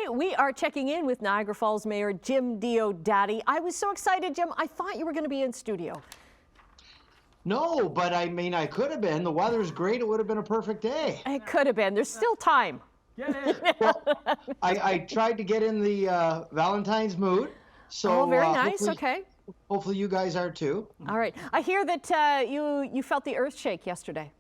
Okay, we are checking in with Niagara Falls Mayor Jim Diodati. I was so excited, Jim. I thought you were going to be in studio. No, but I mean, I could have been. The weather's great. It would have been a perfect day. It could have been. There's still time. Get in. Well, I tried to get in the Valentine's mood. So, oh, very nice. Okay. Hopefully you guys are too. All right. I hear that you felt the earth shake yesterday.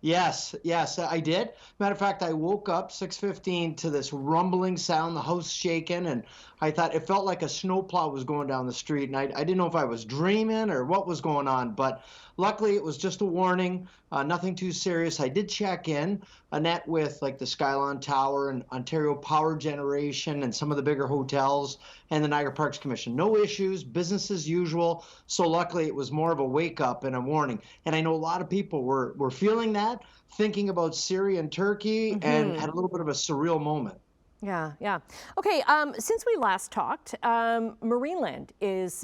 Yes, I did. Matter of fact, I woke up 6:15 to this rumbling sound, the house shaking, and I thought it felt like a snowplow was going down the street, and I didn't know if I was dreaming or what was going on, but luckily it was just a warning, nothing too serious. I did check in, Annette, with like the Skylon Tower and Ontario Power Generation and some of the bigger hotels and the Niagara Parks Commission. No issues, business as usual. So luckily it was more of a wake up and a warning. And I know a lot of people were feeling that, thinking about Syria and Turkey, and had a little bit of a surreal moment. Yeah. Okay, since we last talked, Marineland there's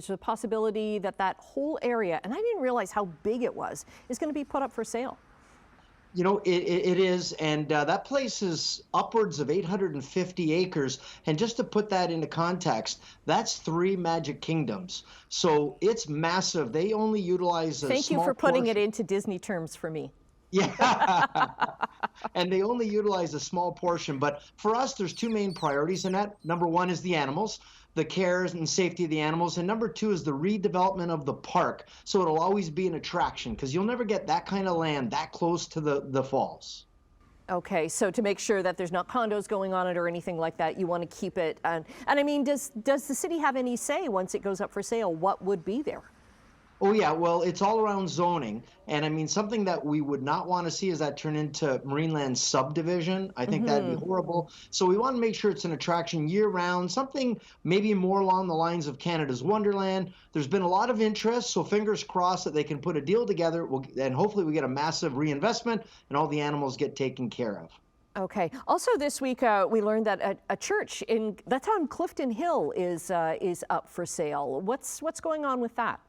a possibility that whole area, and I didn't realize how big it was, is going to be put up for sale. You know, it is, and that place is upwards of 850 acres. And just to put that into context, that's 3 Magic Kingdoms. So it's massive. They only utilize a small Thank you for putting portion. it into Disney terms for me. Yeah, and they only utilize a small portion. But for us, there's 2 main priorities in that. Number 1 is the animals, the care and safety of the animals. And number 2 is the redevelopment of the park. So it'll always be an attraction, because you'll never get that kind of land that close to the falls. Okay, so to make sure that there's not condos going on it or anything like that, you want to keep it. And I mean, does the city have any say once it goes up for sale? What would be there? Oh, yeah. Well, it's all around zoning. And I mean, something that we would not want to see is that turn into Marineland subdivision. I think that'd be horrible. So we want to make sure it's an attraction year round, something maybe more along the lines of Canada's Wonderland. There's been a lot of interest, so fingers crossed that they can put a deal together, and hopefully we get a massive reinvestment and all the animals get taken care of. Okay. Also this week, we learned that a church that's on Clifton Hill is up for sale. What's going on with that?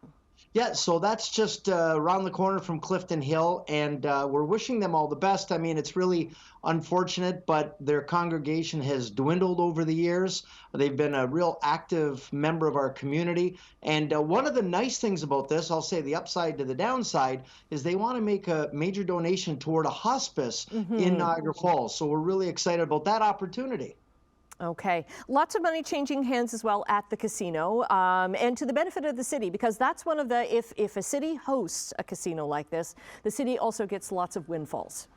Yeah, so that's just around the corner from Clifton Hill, and we're wishing them all the best. I mean, it's really unfortunate, but their congregation has dwindled over the years. They've been a real active member of our community, and one of the nice things about this, I'll say the upside to the downside, is they want to make a major donation toward a hospice in Niagara Falls. So we're really excited about that opportunity. Okay. Lots of money changing hands as well at the casino, and to the benefit of the city, because that's one of the, if a city hosts a casino like this, the city also gets lots of windfalls.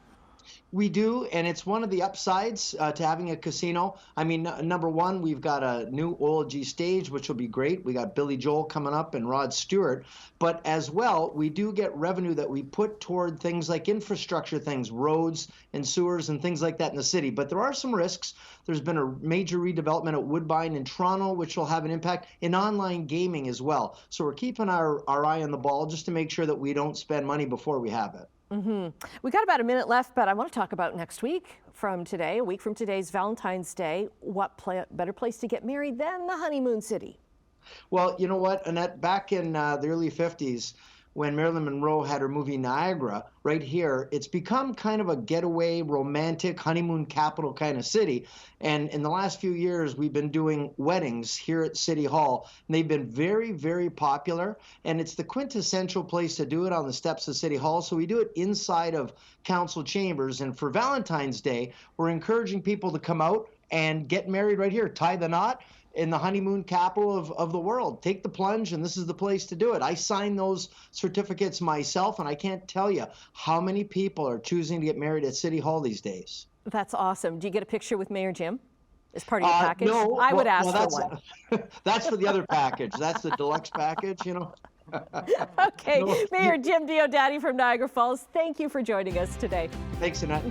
We do, and it's one of the upsides to having a casino. I mean, number 1, we've got a new OLG stage, which will be great. We got Billy Joel coming up and Rod Stewart. But as well, we do get revenue that we put toward things like infrastructure things, roads and sewers and things like that in the city. But there are some risks. There's been a major redevelopment at Woodbine in Toronto, which will have an impact in online gaming as well. So we're keeping our eye on the ball just to make sure that we don't spend money before we have it. We got about a minute left, but I want to talk about next week from today. A week from today's Valentine's Day. What better place to get married than the honeymoon city? Well, you know what, Annette, back in the early 50s, when Marilyn Monroe had her movie Niagara, right here, it's become kind of a getaway, romantic, honeymoon capital kind of city. And in the last few years, we've been doing weddings here at City Hall, and they've been very, very popular. And it's the quintessential place to do it, on the steps of City Hall. So we do it inside of council chambers. And for Valentine's Day, we're encouraging people to come out and get married right here, tie the knot in the honeymoon capital of the world. Take the plunge, and this is the place to do it. I signed those certificates myself, and I can't tell you how many people are choosing to get married at City Hall these days. That's awesome. Do you get a picture with Mayor Jim as part of your package? No. I would ask for one. That's for the other package. That's the deluxe package, you know. Okay, No. Mayor Jim Diodati from Niagara Falls, thank you for joining us today. Thanks, Annette.